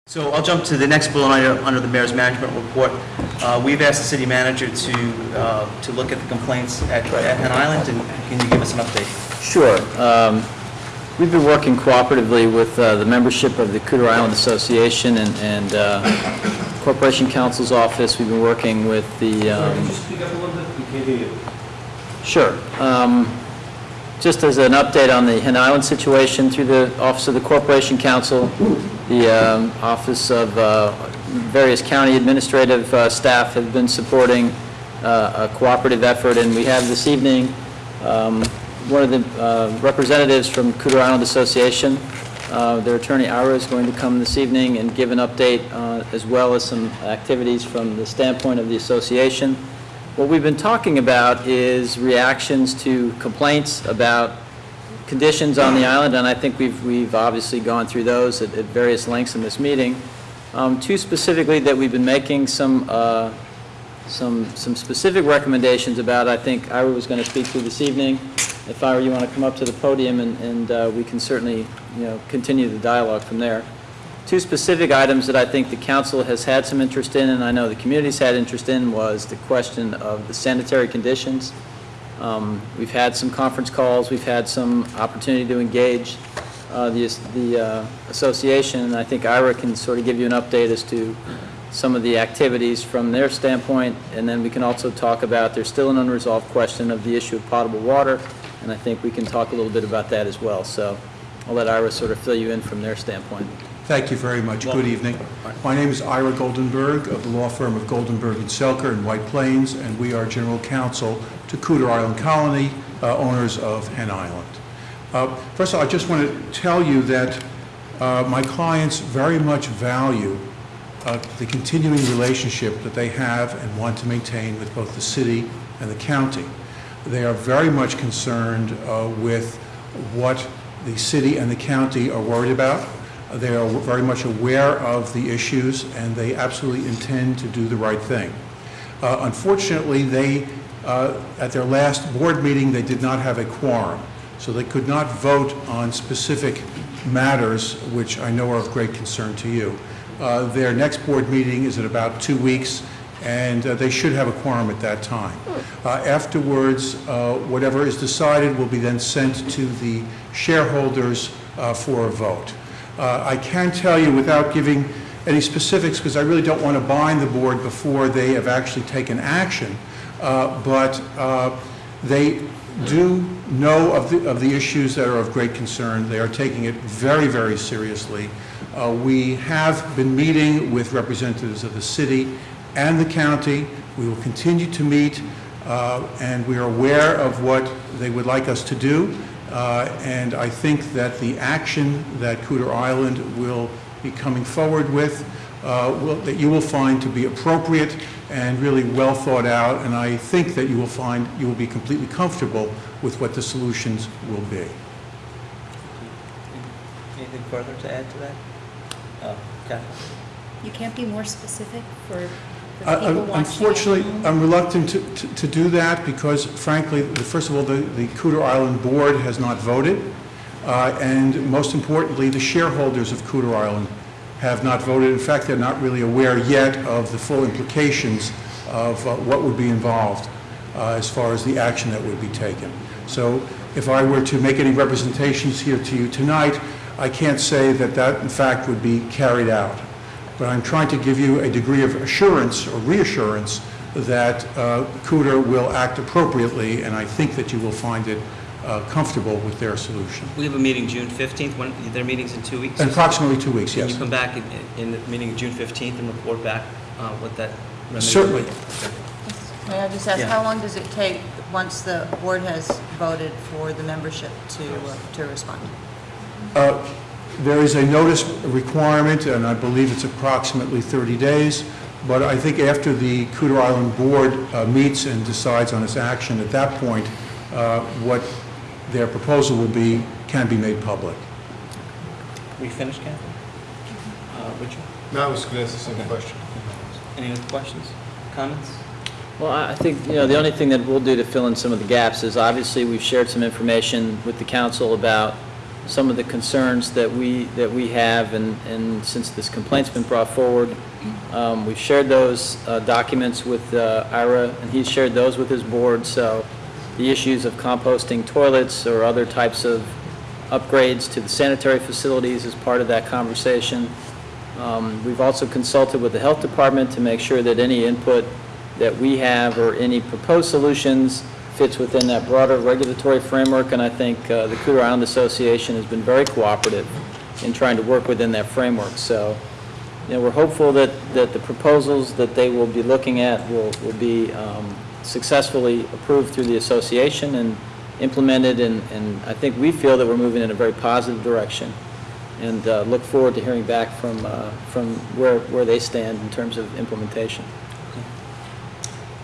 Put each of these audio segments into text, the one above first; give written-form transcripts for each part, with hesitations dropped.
So I'll jump to the next bullet item under the Mayor's Management Report. We've asked the City Manager to look at the complaints at Hen Island, and can you give us an update? Sure. We've been working cooperatively with the membership of the Cooter Island Association and Corporation Counsel's Office. We've been working with the... Sorry, can you speak up a little bit? We can't hear you. Sure. Just as an update on the Hen Island situation, through the Office of the Corporation Counsel, the Office of various county administrative staff have been supporting a cooperative effort, and we have this evening one of the representatives from Cooter Island Association. Their attorney Ira is going to come this evening and give an update as well as some activities from the standpoint of the association. What we've been talking about is reactions to complaints about conditions on the island, and I think we've obviously gone through those at various lengths in this meeting. Two specifically that we've been making some specific recommendations about. I think Ira was going to speak to this evening. If Ira, you want to come up to the podium, and we can certainly continue the dialogue from there. Two specific items that I think the council has had some interest in, and I know the community's had interest in, was the question of the sanitary conditions. We've had some conference calls, we've had some opportunity to engage the association, and I think Ira can sort of give you an update as to some of the activities from their standpoint, and then we can also talk about, there's still an unresolved question of the issue of potable water, and I think we can talk a little bit about that as well. So I'll let Ira sort of fill you in from their standpoint. Thank you very much. Good evening. My name is Ira Goldenberg of the law firm of Goldenberg & Selker in White Plains, and we are general counsel to Cooter Island Colony, owners of Hen Island. First of all, I just want to tell you that my clients very much value the continuing relationship that they have and want to maintain with both the city and the county. They are very much concerned with what the city and the county are worried about. They are very much aware of the issues, and they absolutely intend to do the right thing. Unfortunately, at their last board meeting, they did not have a quorum, so they could not vote on specific matters, which I know are of great concern to you. Their next board meeting is in about 2 weeks, and they should have a quorum at that time. Afterwards, whatever is decided will be then sent to the shareholders for a vote. I can tell you, without giving any specifics, because I really don't want to bind the board before they have actually taken action, but they do know of the issues that are of great concern. They are taking it very, very seriously. We have been meeting with representatives of the city and the county. We will continue to meet, and we are aware of what they would like us to do. And I think that the action that Cooter Island will be coming forward with, that you will find to be appropriate and really well thought out, and I think that you will find you will be completely comfortable with what the solutions will be. Anything further to add to that? Catherine? You can't be more specific for people watching. Unfortunately, I'm reluctant to do that because, frankly, first of all, the Cooter Island board has not voted, and most importantly, the shareholders of Cooter Island have not voted. In fact, they're not really aware yet of the full implications of what would be involved as far as the action that would be taken. So if I were to make any representations here to you tonight, I can't say that in fact would be carried out. But I'm trying to give you a degree of assurance or reassurance that Cooter will act appropriately, and I think that you will find it comfortable with their solution. We have a meeting June 15th. Their meeting's in 2 weeks? In approximately 2 weeks, yes. Can you come back in the meeting June 15th and report back what that remedy Certainly. May I just ask, Yeah. how long does it take once the board has voted for the membership to respond? There is a notice requirement, and I believe it's approximately 30 days, but I think after the Cooter Island board meets and decides on its action, at that point, what their proposal will be can be made public. We finished, Catherine? Richard? No, I was going to ask the same question. Any other questions, comments? Well, I think the only thing that we'll do to fill in some of the gaps is obviously we've shared some information with the council about some of the concerns that we have, and since this complaint's been brought forward, we've shared those documents with Ira, and he's shared those with his board. So the issues of composting toilets or other types of upgrades to the sanitary facilities is part of that conversation. We've also consulted with the health department to make sure that any input that we have or any proposed solutions fits within that broader regulatory framework, and I think the Cooter Island Association has been very cooperative in trying to work within that framework. So, we're hopeful that the proposals that they will be looking at will be successfully approved through the association and implemented, and I think we feel that we're moving in a very positive direction, and look forward to hearing back from where they stand in terms of implementation.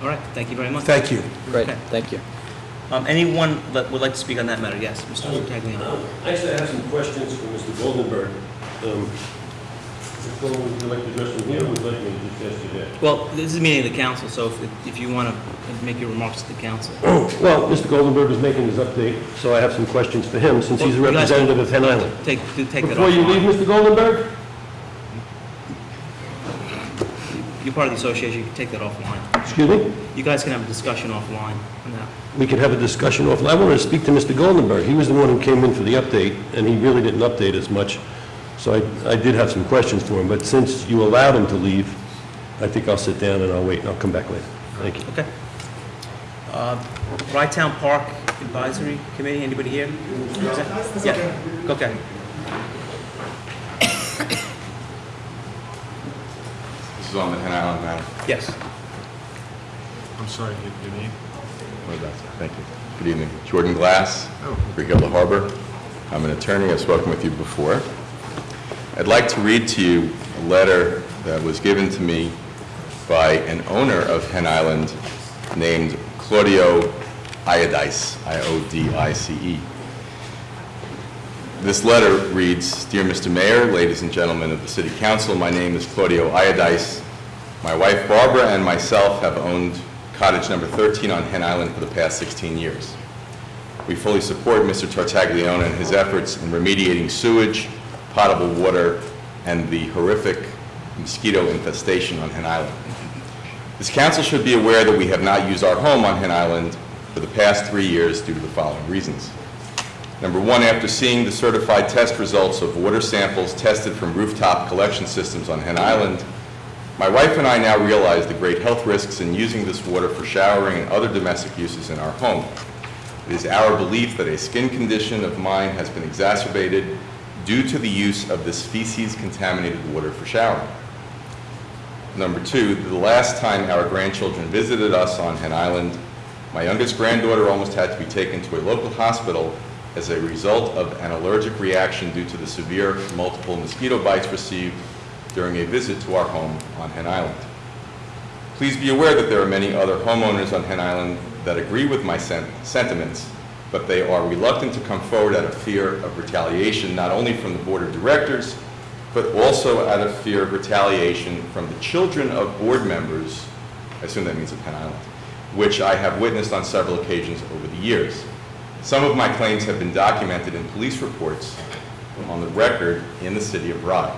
All right, thank you very much. Thank you. Great, Okay. thank you. Anyone that would like to speak on that matter? Yes, Mr. Tagliano. Actually, I have some questions for Mr. Goldenberg. Mr. Goldenberg, would you like to address them here, or would you like me to just ask you that? Well, this is a meeting of the council, so if you want to make your remarks to the council. Well, Mr. Goldenberg is making his update, so I have some questions for him, since he's a Well, you guys can representative of Hen Island. Take that Before you leave, offline. Mr. Goldenberg? You're part of the association, you can take that offline. Excuse me? You guys can have a discussion offline on that. We can have a discussion offline. I wanted to speak to Mr. Goldenberg. He was the one who came in for the update, and he really didn't update as much. So I did have some questions for him, but since you allowed him to leave, I think I'll sit down and I'll wait, and I'll come back later. Thank you. Okay. Rye Town Park Advisory Committee, anybody here? Yeah, okay. This is on the Hen Island matter. Yes. I'm sorry, your name? What about that? Thank you. Good evening. Jordan Glass, Brigilla Harbor. I'm an attorney. I've spoken with you before. I'd like to read to you a letter that was given to me by an owner of Hen Island named Claudio Iodice, I-O-D-I-C-E. This letter reads, Dear Mr. Mayor, ladies and gentlemen of the City Council, my name is Claudio Iodice. My wife Barbara and myself have owned cottage number 13 on Hen Island for the past 16 years. We fully support Mr. Tartaglione and his efforts in remediating sewage, potable water, and the horrific mosquito infestation on Hen Island. This council should be aware that we have not used our home on Hen Island for the past 3 years due to the following reasons. Number one, after seeing the certified test results of water samples tested from rooftop collection systems on Hen Island, my wife and I now realize the great health risks in using this water for showering and other domestic uses in our home. It is our belief that a skin condition of mine has been exacerbated due to the use of this feces-contaminated water for showering. Number two, the last time our grandchildren visited us on Hen Island, my youngest granddaughter almost had to be taken to a local hospital as a result of an allergic reaction due to the severe multiple mosquito bites received during a visit to our home on Hen Island. Please be aware that there are many other homeowners on Hen Island that agree with my sentiments, but they are reluctant to come forward out of fear of retaliation, not only from the board of directors, but also out of fear of retaliation from the children of board members, I assume that means of Hen Island, which I have witnessed on several occasions over the years. Some of my claims have been documented in police reports on the record in the city of Rye.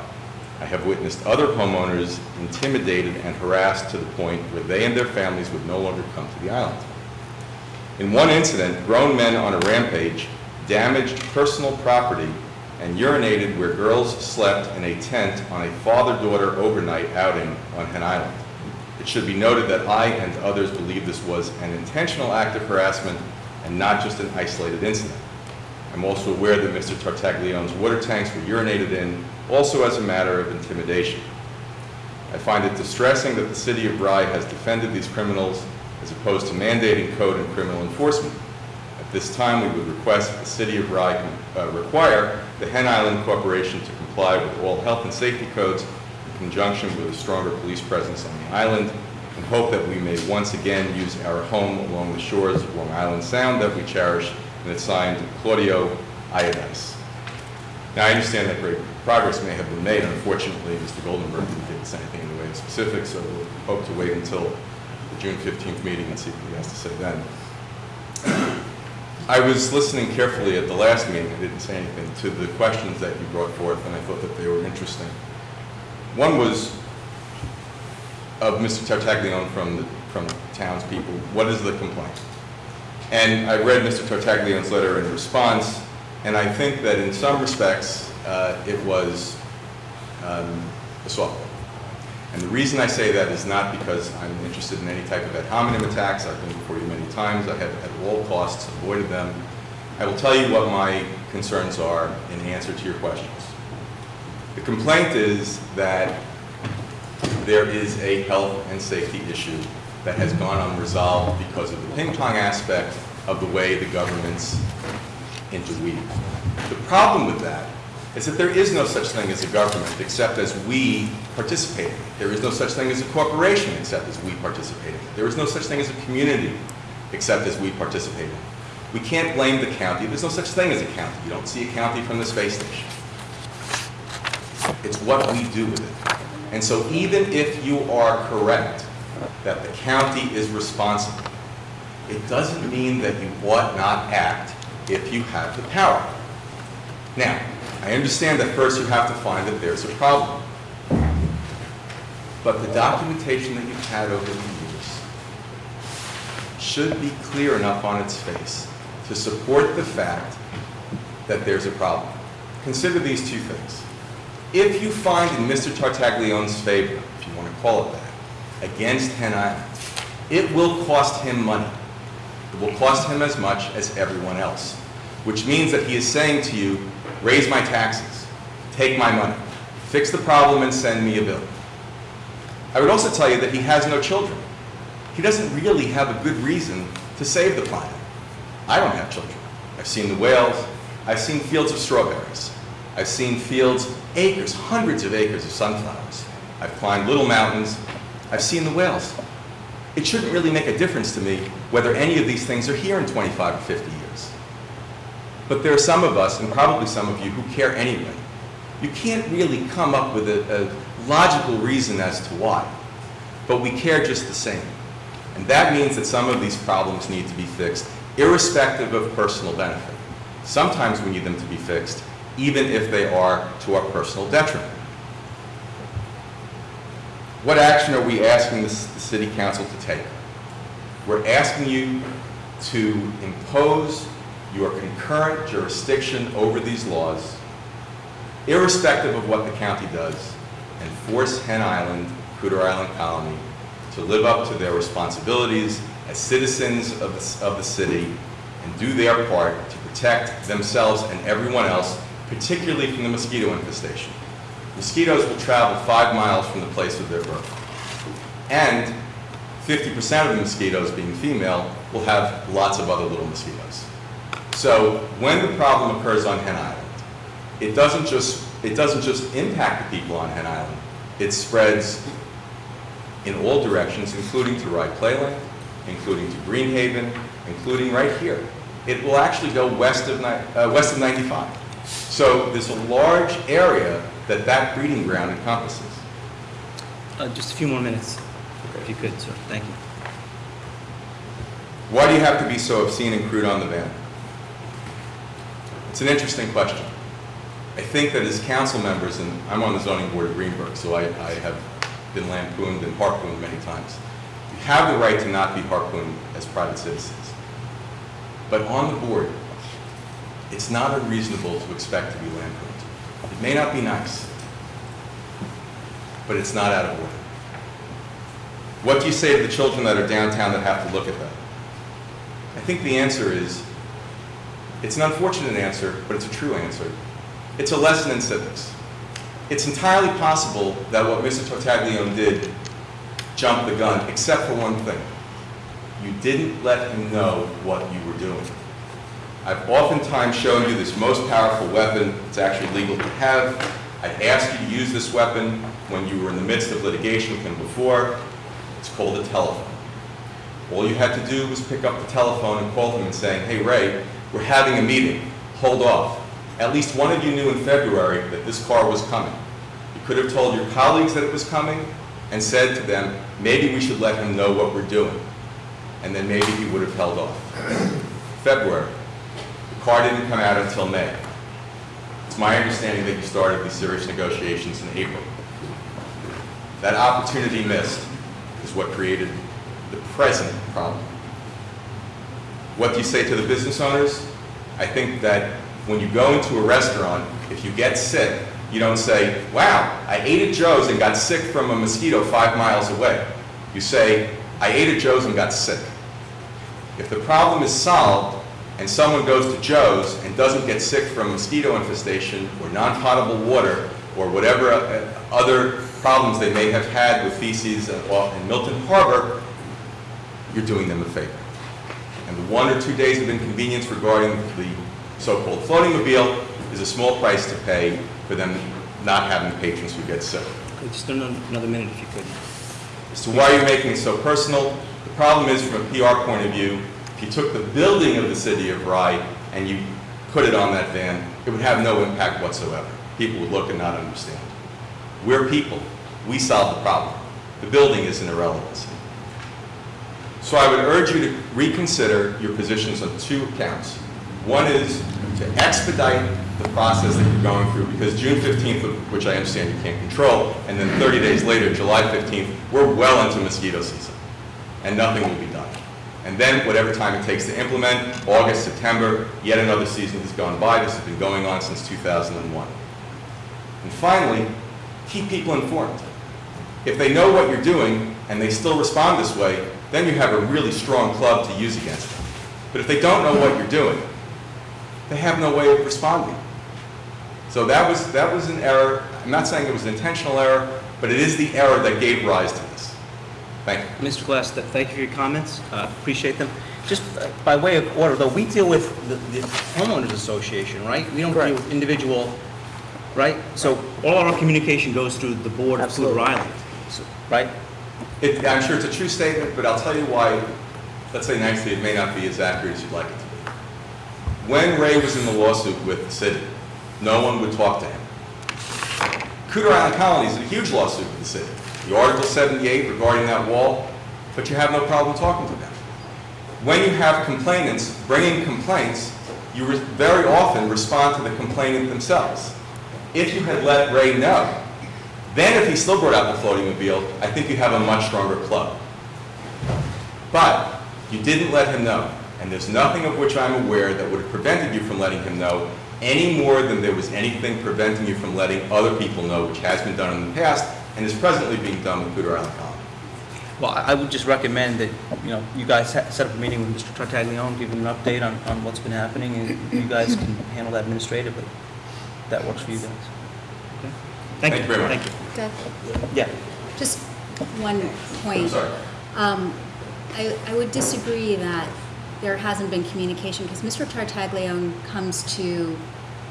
I have witnessed other homeowners intimidated and harassed to the point where they and their families would no longer come to the island. In one incident, grown men on a rampage damaged personal property and urinated where girls slept in a tent on a father-daughter overnight outing on Hen Island. It should be noted that I and others believe this was an intentional act of harassment and not just an isolated incident. I'm also aware that Mr. Tartaglione's water tanks were urinated in, also as a matter of intimidation. I find it distressing that the city of Rye has defended these criminals as opposed to mandating code and criminal enforcement. At this time, we would request that the city of Rye require the Hen Island Corporation to comply with all health and safety codes in conjunction with a stronger police presence on the island, and hope that we may once again use our home along the shores of Long Island Sound that we cherish, and it's signed Claudio Iodice. Now, I understand that great progress may have been made. Unfortunately, Mr. Goldenberg didn't give us anything in the way of specifics, so we'll hope to wait until the June 15th meeting and see what he has to say then. I was listening carefully at the last meeting, I didn't say anything, to the questions that you brought forth, and I thought that they were interesting. One was of Mr. Tartaglione from townspeople, what is the complaint? And I read Mr. Tartaglione's letter in response, and I think that in some respects, it was a softball. And the reason I say that is not because I'm interested in any type of ad hominem attacks. I've been before you many times. I have at all costs avoided them. I will tell you what my concerns are in answer to your questions. The complaint is that there is a health and safety issue that has gone unresolved because of the ping-pong aspect of the way the government's interweave. The problem with that is that there is no such thing as a government except as we participate in it. There is no such thing as a corporation except as we participate in it. There is no such thing as a community except as we participate in it. We can't blame the county. There's no such thing as a county. You don't see a county from the space station. It's what we do with it. And so even if you are correct that the county is responsible, it doesn't mean that you ought not act if you have the power. Now, I understand that first you have to find that there's a problem. But the documentation that you've had over the years should be clear enough on its face to support the fact that there's a problem. Consider these two things. If you find in Mr. Tartaglione's favor, if you want to call it that, against Hen Island, it will cost him money. It will cost him as much as everyone else, which means that he is saying to you, raise my taxes, take my money, fix the problem and send me a bill. I would also tell you that he has no children. He doesn't really have a good reason to save the planet. I don't have children. I've seen the whales. I've seen fields of strawberries. I've seen fields, acres, hundreds of acres of sunflowers. I've climbed little mountains. I've seen the whales. It shouldn't really make a difference to me whether any of these things are here in 25 or 50 years. But there are some of us, and probably some of you, who care anyway. You can't really come up with a logical reason as to why, but we care just the same. And that means that some of these problems need to be fixed, irrespective of personal benefit. Sometimes we need them to be fixed, even if they are to our personal detriment. What action are we asking the City Council to take? We're asking you to impose your concurrent jurisdiction over these laws, irrespective of what the county does, and force Hen Island, Cooter Island Colony, to live up to their responsibilities as citizens of the city and do their part to protect themselves and everyone else, particularly from the mosquito infestation. Mosquitoes will travel 5 miles from the place of their birth. And 50% of the mosquitoes, being female, will have lots of other little mosquitoes. So when the problem occurs on Hen Island, it doesn't just impact the people on Hen Island. It spreads in all directions, including to Rye Playland, including to Greenhaven, including right here. It will actually go west of 95. So there's a large area that breeding ground encompasses. Just a few more minutes, if you could, sir. Thank you. Why do you have to be so obscene and crude on the ban? It's an interesting question. I think that as council members, and I'm on the zoning board of Greenberg, so I have been lampooned and harpooned many times. You have the right to not be harpooned as private citizens. But on the board, it's not unreasonable to expect to be lampooned. It may not be nice, but it's not out of order. What do you say to the children that are downtown that have to look at that? I think the answer is, it's an unfortunate answer, but it's a true answer. It's a lesson in civics. It's entirely possible that what Mr. Tartaglione did jumped the gun, except for one thing. You didn't let him know what you were doing. I've oftentimes shown you this most powerful weapon it's actually legal to have. I've asked you to use this weapon when you were in the midst of litigation with him before. It's called a telephone. All you had to do was pick up the telephone and call him and say, hey, Ray, we're having a meeting. Hold off. At least one of you knew in February that this car was coming. You could have told your colleagues that it was coming and said to them, maybe we should let him know what we're doing. And then maybe he would have held off. February. car didn't come out until May. It's my understanding that you started these serious negotiations in April. That opportunity missed is what created the present problem. What do you say to the business owners? I think that when you go into a restaurant, if you get sick, you don't say, wow, I ate at Joe's and got sick from a mosquito 5 miles away. You say, I ate at Joe's and got sick. If the problem is solved and someone goes to Joe's and doesn't get sick from mosquito infestation or non-potable water or whatever other problems they may have had with feces in Milton Harbor, you're doing them a favor. And the 1 or 2 days of inconvenience regarding the so-called floating mobile is a small price to pay for them not having patrons who get sick. Okay, just another minute if you could. So why are you making it so personal? The problem is, from a PR point of view, if you took the building of the city of Rye and you put it on that van, it would have no impact whatsoever. People would look and not understand. We're people. We solve the problem. The building is an irrelevancy. So I would urge you to reconsider your positions on 2 accounts. One is to expedite the process that you're going through, because June 15th, which I understand you can't control, and then 30 days later, July 15th, we're well into mosquito season, and nothing will be done. And then whatever time it takes to implement, August, September, yet another season has gone by. This has been going on since 2001. And finally, keep people informed. If they know what you're doing and they still respond this way, then you have a really strong club to use against them. But if they don't know what you're doing, they have no way of responding. So that was an error. I'm not saying it was an intentional error, but it is the error that gave rise to this. Thank you. Mr. Glass, thank you for your comments. Appreciate them. Just by way of order, though, we deal with the homeowners association, right? We don't deal with individual, right? So all our communication goes through the board of Cooter Island, right? I'm sure it's a true statement, but I'll tell you why, let's say nicely, it may not be as accurate as you'd like it to be. When Ray was in the lawsuit with the city, no one would talk to him. Cooter Island Colony is a huge lawsuit with the city. The Article 78 regarding that wall, but you have no problem talking to them. When you have complainants bringing complaints, you very often respond to the complainant themselves. If you had let Ray know, then if he still brought out the floating mobile, I think you have a much stronger club. But you didn't let him know, and there's nothing of which I'm aware that would have prevented you from letting him know any more than there was anything preventing you from letting other people know, which has been done in the past and is presently being done with Cooter Island Colony. Well, I would just recommend that, you guys set up a meeting with Mr. Tartaglione, give him an update on what's been happening, and you guys can handle that administratively. That works for you guys. Okay? Thank you very much. Thank you. Doug, Yeah. just one point. I'm sorry. I would disagree that there hasn't been communication, because Mr. Tartaglione comes to,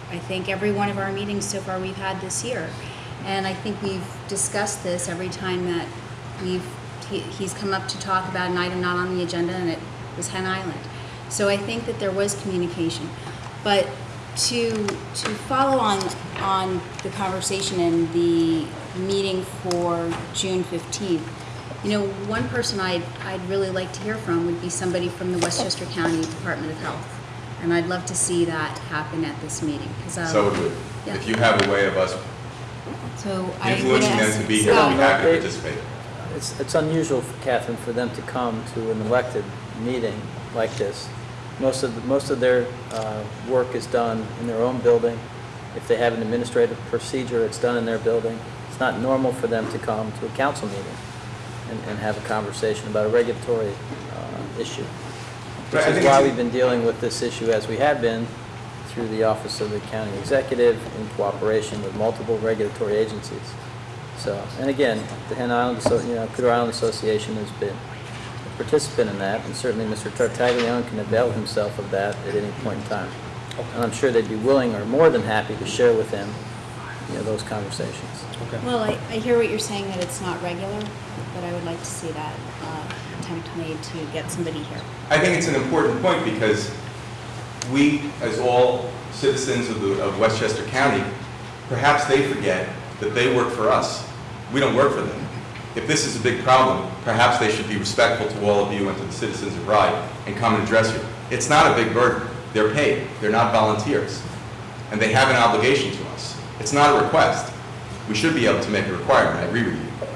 I think, every one of our meetings so far we've had this year. And I think we've discussed this every time that he's come up to talk about an item not on the agenda, and it was Hen Island. So I think that there was communication. But to follow on the conversation in the meeting for June 15th, one person I'd really like to hear from would be somebody from the Westchester County Department of Health. And I'd love to see that happen at this meeting. So would we. Yeah. If you have a way of us So I would influencing them ask to be here, we'd be happy to participate. It's unusual, Catherine, for them to come to an elected meeting like this. Most of their work is done in their own building. If they have an administrative procedure, it's done in their building. It's not normal for them to come to a council meeting and have a conversation about a regulatory issue. Which is why we've been dealing with this issue as we have been through the Office of the County Executive in cooperation with multiple regulatory agencies. So, and again, the Hen Island, Cooter Island Association has been a participant in that, and certainly Mr. Tartaglione can avail himself of that at any point in time. And I'm sure they'd be willing or more than happy to share with him, those conversations. Okay. Well, I hear what you're saying, that it's not regular, but I would like to see that attempt made to get somebody here. I think it's an important point, because we, as all citizens of Westchester County, perhaps they forget that they work for us. We don't work for them. If this is a big problem, perhaps they should be respectful to all of you and to the citizens of Rye and come and address you. It's not a big burden. They're paid. They're not volunteers. And they have an obligation to us. It's not a request. We should be able to make a requirement. I agree with you.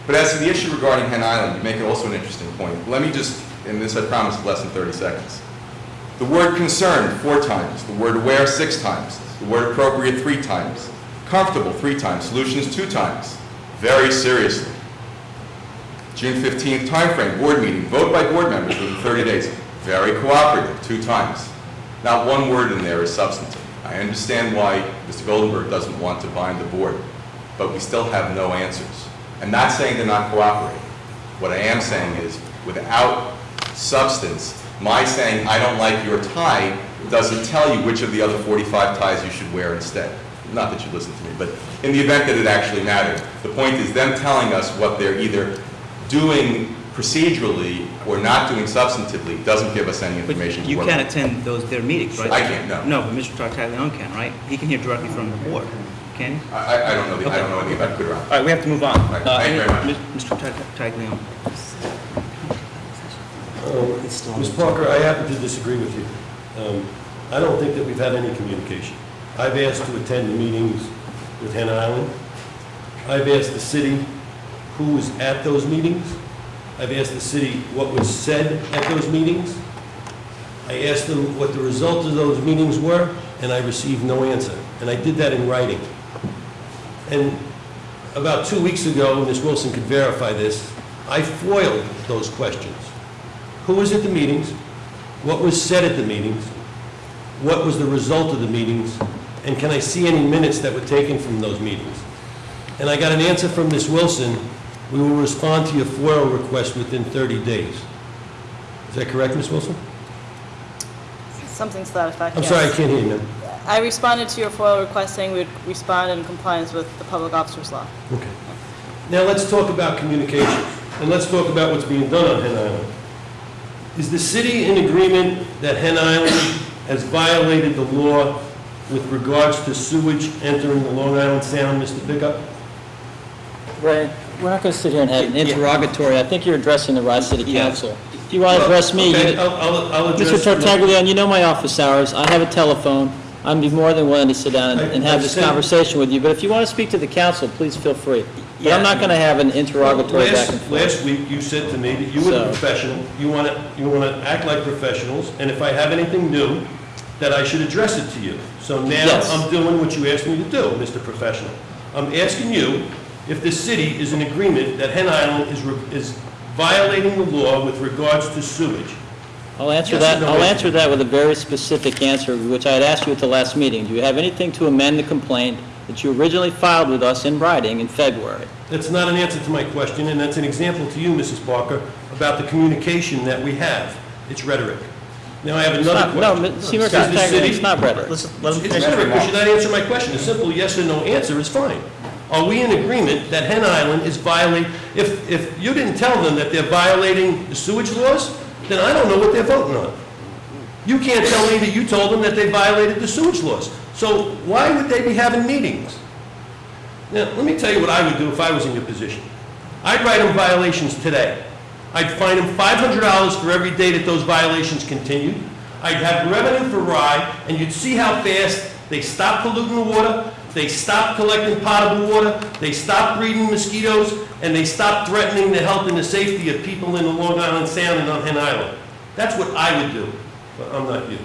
But as to the issue regarding Hen Island, you make also an interesting point. Let me just, and this I promise less than 30 seconds. The word concerned 4 times, the word aware 6 times, the word appropriate 3 times, comfortable 3 times, solutions 2 times. Very seriously. June 15th timeframe, board meeting, vote by board members within 30 days. Very cooperative 2 times. Not one word in there is substantive. I understand why Mr. Goldenberg doesn't want to bind the board, but we still have no answers. I'm not saying they're not cooperating. What I am saying is, without substance, my saying I don't like your tie doesn't tell you which of the other 45 ties you should wear instead. Not that you listen to me, but in the event that it actually mattered, the point is them telling us what they're either doing procedurally or not doing substantively doesn't give us any information. But you can't attend their meetings, right? I can't, no. No, but Mr. Tartaglione can, right? He can hear directly from the board, can he? I don't know. I don't know anything about Cooter Island. All right, we have to move on. Right, thank you very much. Mr. Tartaglione. Ms. Parker, I happen to disagree with you. I don't think that we've had any communication. I've asked to attend the meetings with Hen Island. I've asked the city who was at those meetings. I've asked the city what was said at those meetings. I asked them what the results of those meetings were, and I received no answer. And I did that in writing. And about 2 weeks ago, Ms. Wilson could verify this, I foiled those questions. Who was at the meetings? What was said at the meetings? What was the result of the meetings? And can I see any minutes that were taken from those meetings? And I got an answer from Ms. Wilson, we will respond to your FOIL request within 30 days. Is that correct, Ms. Wilson? Something to that effect, I'm yes. sorry, I can't hear you, ma'am. I responded to your FOIL request saying we'd respond in compliance with the Public Officers Law. Okay. Now let's talk about communications, and let's talk about what's being done on Hen Island. Is the city in agreement that Hen Island has violated the law with regards to sewage entering the Long Island Sound, Mr. Pickup? Ray, we're not going to sit here and have an interrogatory. I think you're addressing the Rye City Yeah. Council. If you want to address me, Okay, you- I'll address... Mr. Tartaglione, you know my office hours. I have a telephone. I'd be more than willing to sit down and have this conversation with you. But if you want to speak to the council, please feel free. But I'm not going to have an interrogatory back and forth. Last week, you said to me that you were the professional, you want to act like professionals, and if I have anything new, that I should address it to you. So now Yes. I'm doing what you asked me to do, Mr. Professional. I'm asking you if the city is in agreement that Hen Island is violating the law with regards to sewage. I'll answer Yes that. or no I'll answer. answer that with a very specific answer, which I had asked you at the last meeting. Do you have anything to amend the complaint that you originally filed with us in writing in February? That's not an answer to my question, and that's an example to you, Mrs. Parker, about the communication that we have. It's rhetoric. Now, I have another question. No, Seymour Is the Tartaglione, city- it's not rhetoric. Let's let him It's finish the rhetoric, but remarks. should not answer my question. A simple yes or no answer is fine. Are we in agreement that Hen Island is violating, if you didn't tell them that they're violating the sewage laws, then I don't know what they're voting on. You can't tell me that you told them that they violated the sewage laws. So why would they be having meetings? Now, let me tell you what I would do if I was in your position. I'd write them violations today. I'd fine them $500 for every day that those violations continued. I'd have revenue for Rye, and you'd see how fast they stop polluting the water, they stop collecting potable water, they stop breeding mosquitoes, and they stop threatening the health and the safety of people in the Long Island Sound and on Hen Island. That's what I would do, but I'm not you.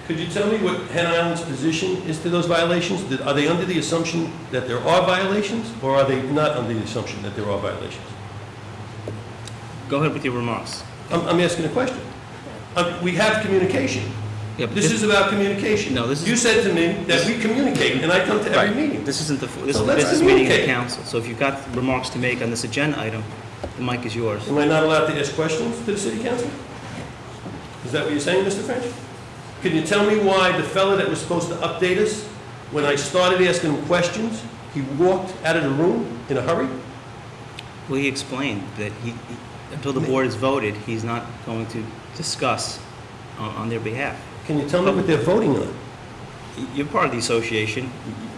Could you tell me what Hen Island's position is to those violations? Are they under the assumption that there are violations, or are they not under the assumption that there are violations? Go ahead with your remarks. I'm asking a question. We have communication. Yeah, but This is about communication. No, this is- You said to me that we communicate, and I come to every meeting. This isn't this is So a let's business meeting of the communicate. council. So if you've got remarks to make on this agenda item, the mic is yours. Am I not allowed to ask questions to the city council? Is that what you're saying, Mr. French? Can you tell me why the fellow that was supposed to update us, when I started asking him questions, he walked out of the room in a hurry? Well, he explained that until the board has voted, he's not going to discuss on their behalf. Can you tell me what they're voting on? You're part of the association.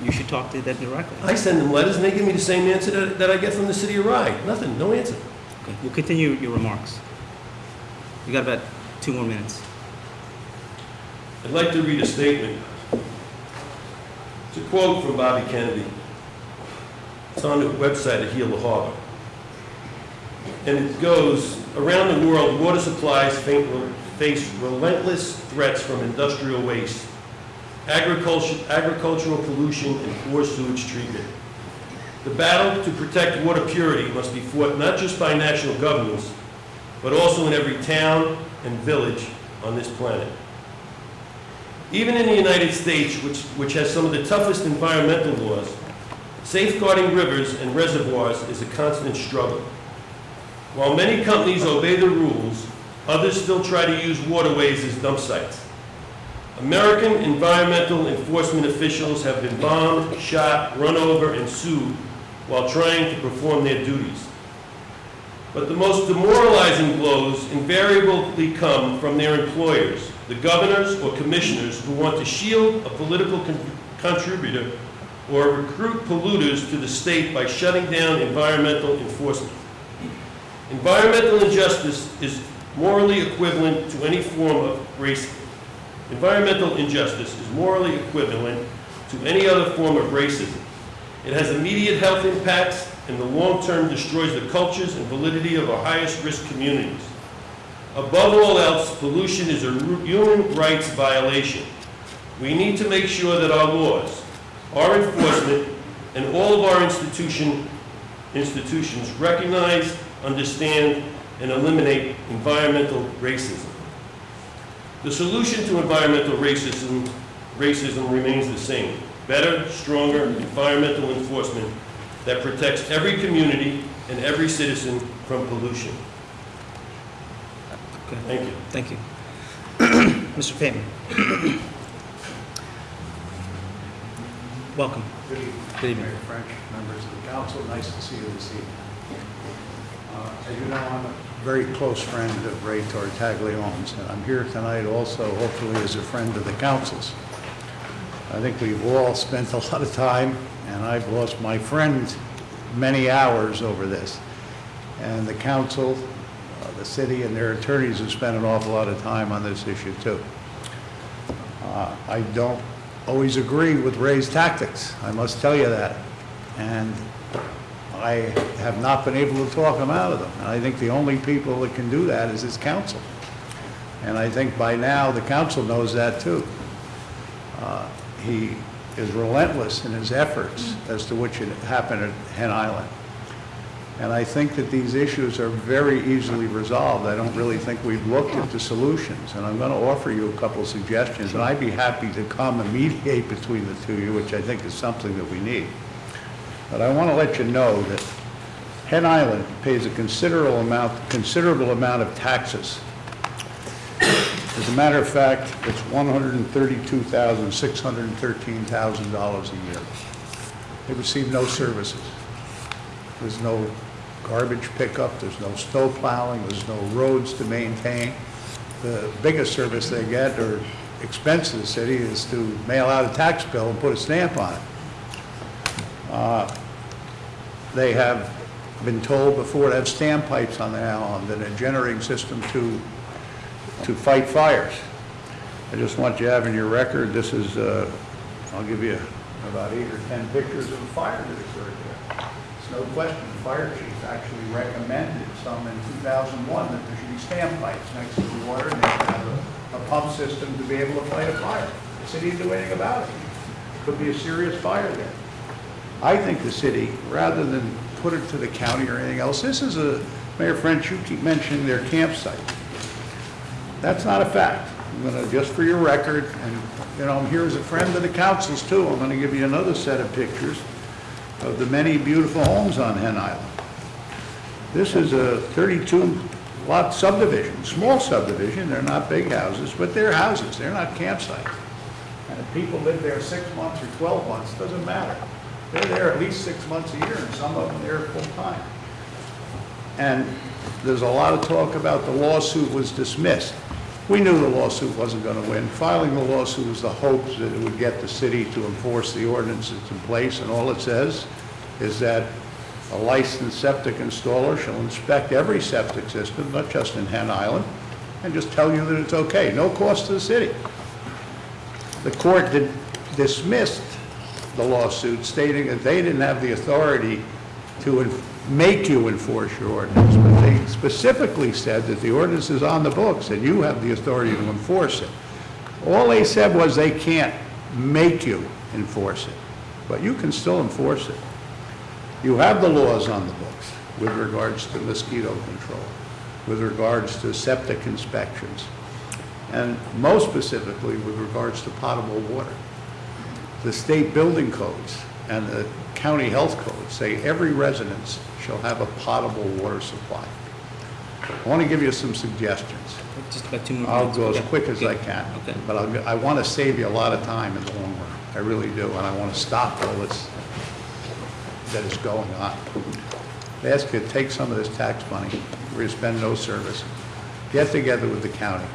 You should talk to them directly. I send them letters, and they give me the same answer that I get from the city of Rye. Nothing, no answer. Okay, we'll continue your remarks. You got about 2 more minutes. I'd like to read a statement. It's a quote from Bobby Kennedy. It's on the website of Heal the Harbor. And it goes, around the world, water supplies face relentless threats from industrial waste, agricultural pollution, and poor sewage treatment. The battle to protect water purity must be fought not just by national governments, but also in every town and village on this planet. Even in the United States, which has some of the toughest environmental laws, safeguarding rivers and reservoirs is a constant struggle. While many companies obey the rules, others still try to use waterways as dump sites. American environmental enforcement officials have been bombed, shot, run over, and sued while trying to perform their duties. But the most demoralizing blows invariably come from their employers, the governors or commissioners who want to shield a political contributor or recruit polluters to the state by shutting down environmental enforcement. Environmental injustice is morally equivalent to any form of racism. Environmental injustice is morally equivalent to any other form of racism. It has immediate health impacts, and the long term destroys the cultures and validity of our highest risk communities. Above all else, pollution is a human rights violation. We need to make sure that our laws, our enforcement, and all of our institutions recognize, understand, and eliminate environmental racism. The solution to environmental racism remains the same: better, stronger environmental enforcement that protects every community and every citizen from pollution. Okay. Thank you. Thank you. Mr. Payman. Welcome. Good evening. Good evening. Mayor French, members of the council, nice to see you this evening. As you know, I'm a very close friend of Ray Tartaglia's, and I'm here tonight also, hopefully, as a friend of the council's. I think we've all spent a lot of time, and I've lost my friend many hours over this. And the council, the city, and their attorneys have spent an awful lot of time on this issue, too. I don't always agree with Ray's tactics, I must tell you that. And I have not been able to talk him out of them. And I think the only people that can do that is his council. And I think by now the council knows that too. He is relentless in his efforts as to what should happen at Hen Island. And I think that these issues are very easily resolved. I don't really think we've looked at the solutions. And I'm going to offer you a couple of suggestions. And I'd be happy to come and mediate between the two of you, which I think is something that we need. But I want to let you know that Hen Island pays a considerable amount of taxes. As a matter of fact, it's $132,613,000 a year. They receive no services. There's no garbage pickup, there's no snow plowing, there's no roads to maintain. The biggest service they get, or expense of the city, is to mail out a tax bill and put a stamp on it. They have been told before to have standpipes on the island and a generating system to fight fires. I just want you to have in your record, this is, I'll give you about 8 or 10 pictures of a fire that occurred there. It's no question, the fire chief actually recommended some in 2001 that there should be standpipes next to the water and they should have a pump system to be able to fight a fire. The city didn't do anything about it. Could be a serious fire there. I think the city, rather than put it to the county or anything else, this is a, Mayor French, you keep mentioning their campsite. That's not a fact. I'm going to, just for your record, and you know, I'm here as a friend of the council's too, I'm going to give you another set of pictures of the many beautiful homes on Hen Island. This is a 32-lot subdivision, small subdivision. They're not big houses, but they're houses. They're not campsites. And if people live there 6 months or 12 months, doesn't matter. They're there at least 6 months a year, and some of them there full time. And there's a lot of talk about the lawsuit was dismissed. We knew the lawsuit wasn't going to win. Filing the lawsuit was the hopes that it would get the city to enforce the ordinances in place, and all it says is that a licensed septic installer shall inspect every septic system, not just in Hen Island, and just tell you that it's okay, no cost to the city. The court dismissed the lawsuit, stating that they didn't have the authority to make you enforce your ordinance, but they specifically said that the ordinance is on the books and you have the authority to enforce it. All they said was they can't make you enforce it, but you can still enforce it. You have the laws on the books with regards to mosquito control, with regards to septic inspections, and most specifically with regards to potable water. The state building codes and the county health codes say every residence shall have a potable water supply. I want to give you some suggestions. Just about 2 more I'll minutes. go as Okay. quick as I Okay. can, Okay. but I want to save you a lot of time in the long run. I really do, and I want to stop all this that is going on. I ask you to take some of this tax money, we're going to spend no service, get together with the county,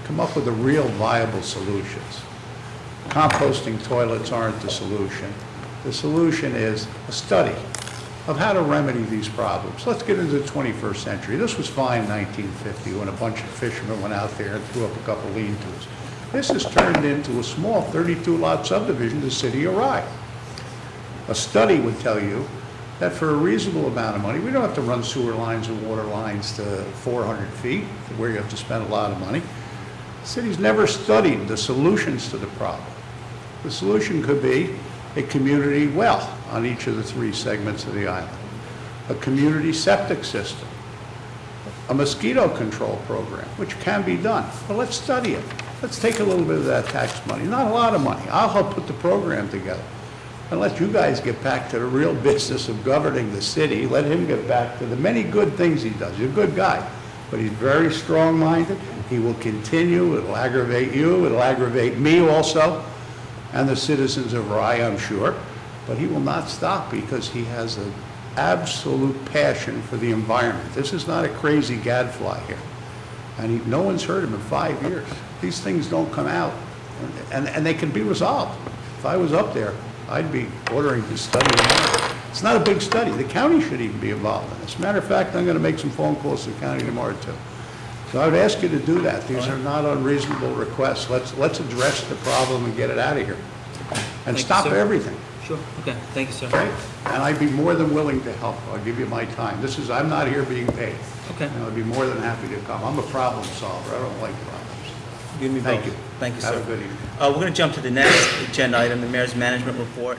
come up with the real viable solutions. Composting toilets aren't the solution. The solution is a study of how to remedy these problems. Let's get into the 21st century. This was fine in 1950 when a bunch of fishermen went out there and threw up a couple lean-tos. This has turned into a small 32-lot subdivision, the city of Rye. A study would tell you that for a reasonable amount of money, we don't have to run sewer lines and water lines to 400 feet, where you have to spend a lot of money. The city's never studied the solutions to the problem. The solution could be a community well on each of the 3 segments of the island, a community septic system, a mosquito control program, which can be done. But let's study it. Let's take a little bit of that tax money, not a lot of money. I'll help put the program together. And let you guys get back to the real business of governing the city. Let him get back to the many good things he does. He's a good guy, but he's very strong-minded. He will continue. It'll aggravate you. It'll aggravate me also, and the citizens of Rye, I'm sure. But he will not stop because he has an absolute passion for the environment. This is not a crazy gadfly here. And no one's heard him in 5 years. These things don't come out, and they can be resolved. If I was up there, I'd be ordering this study tomorrow. It's not a big study. The county should even be involved in this. As a matter of fact, I'm going to make some phone calls to the county tomorrow, too. So I would ask you to do that. These are not unreasonable requests. Let's address the problem and get it out of here. And Thank you, stop sir. everything. Sure, okay, thank you, sir. Okay? And I'd be more than willing to help. I'll give you my time. I'm not here being paid. Okay. And I'd be more than happy to come. I'm a problem solver. I don't like problems. Give me Thank both. you. Thank you, sir. Have a good evening. We're going to jump to the next agenda item, the mayor's management report.